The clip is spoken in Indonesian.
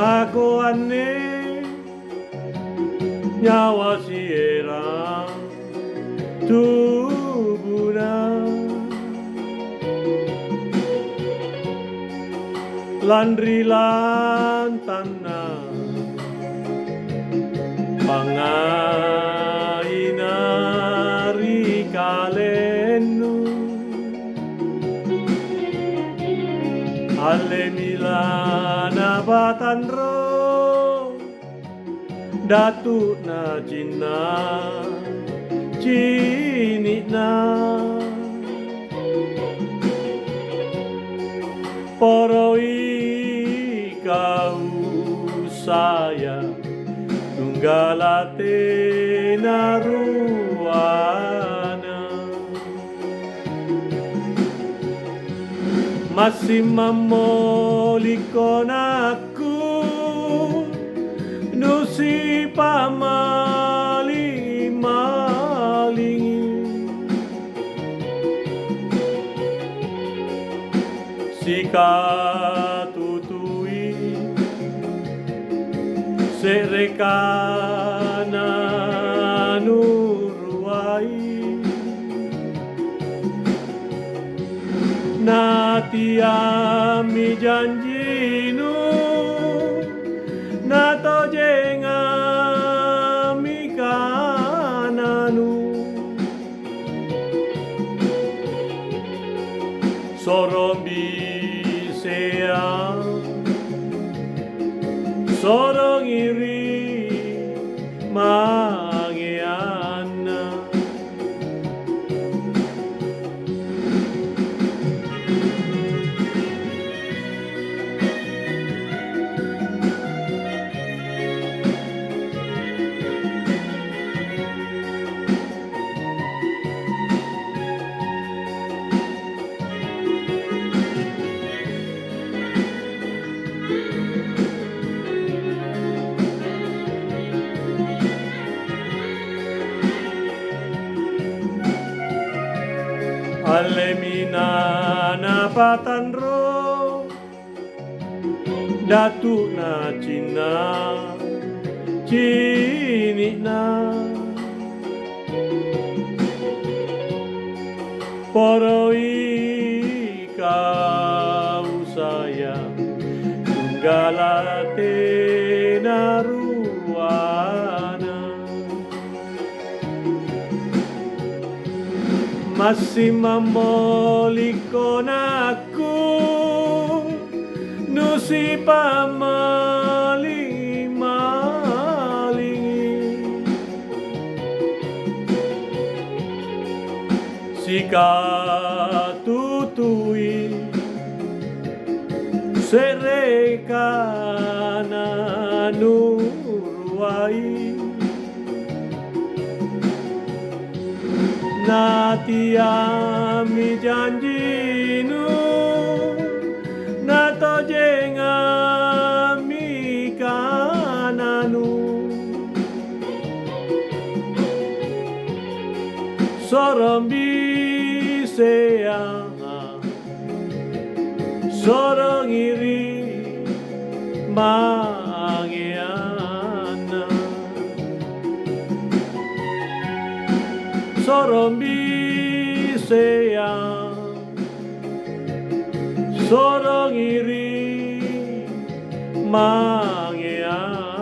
Ako ane nyawa si era tubuna landri lantana pangainari kalenu ale milana batanro datu na cina cini na poroi kau saya tunggalate naruana masih memolikon aku nusi pamali-malingi sika tutui serekana nuruai natiami janjinu nato jengami kananu sorombi sea sorong iri mangeana alemina na patanro datu na cina cini na poroi kau sayang tunggalate naruana masih memolikon aku nusi pamali-malingi sika tutui serekana nuruai natiami janjinu nato jengami kananu sorombi sea sorong iri mangeana sorombi sea sorong iri mangeana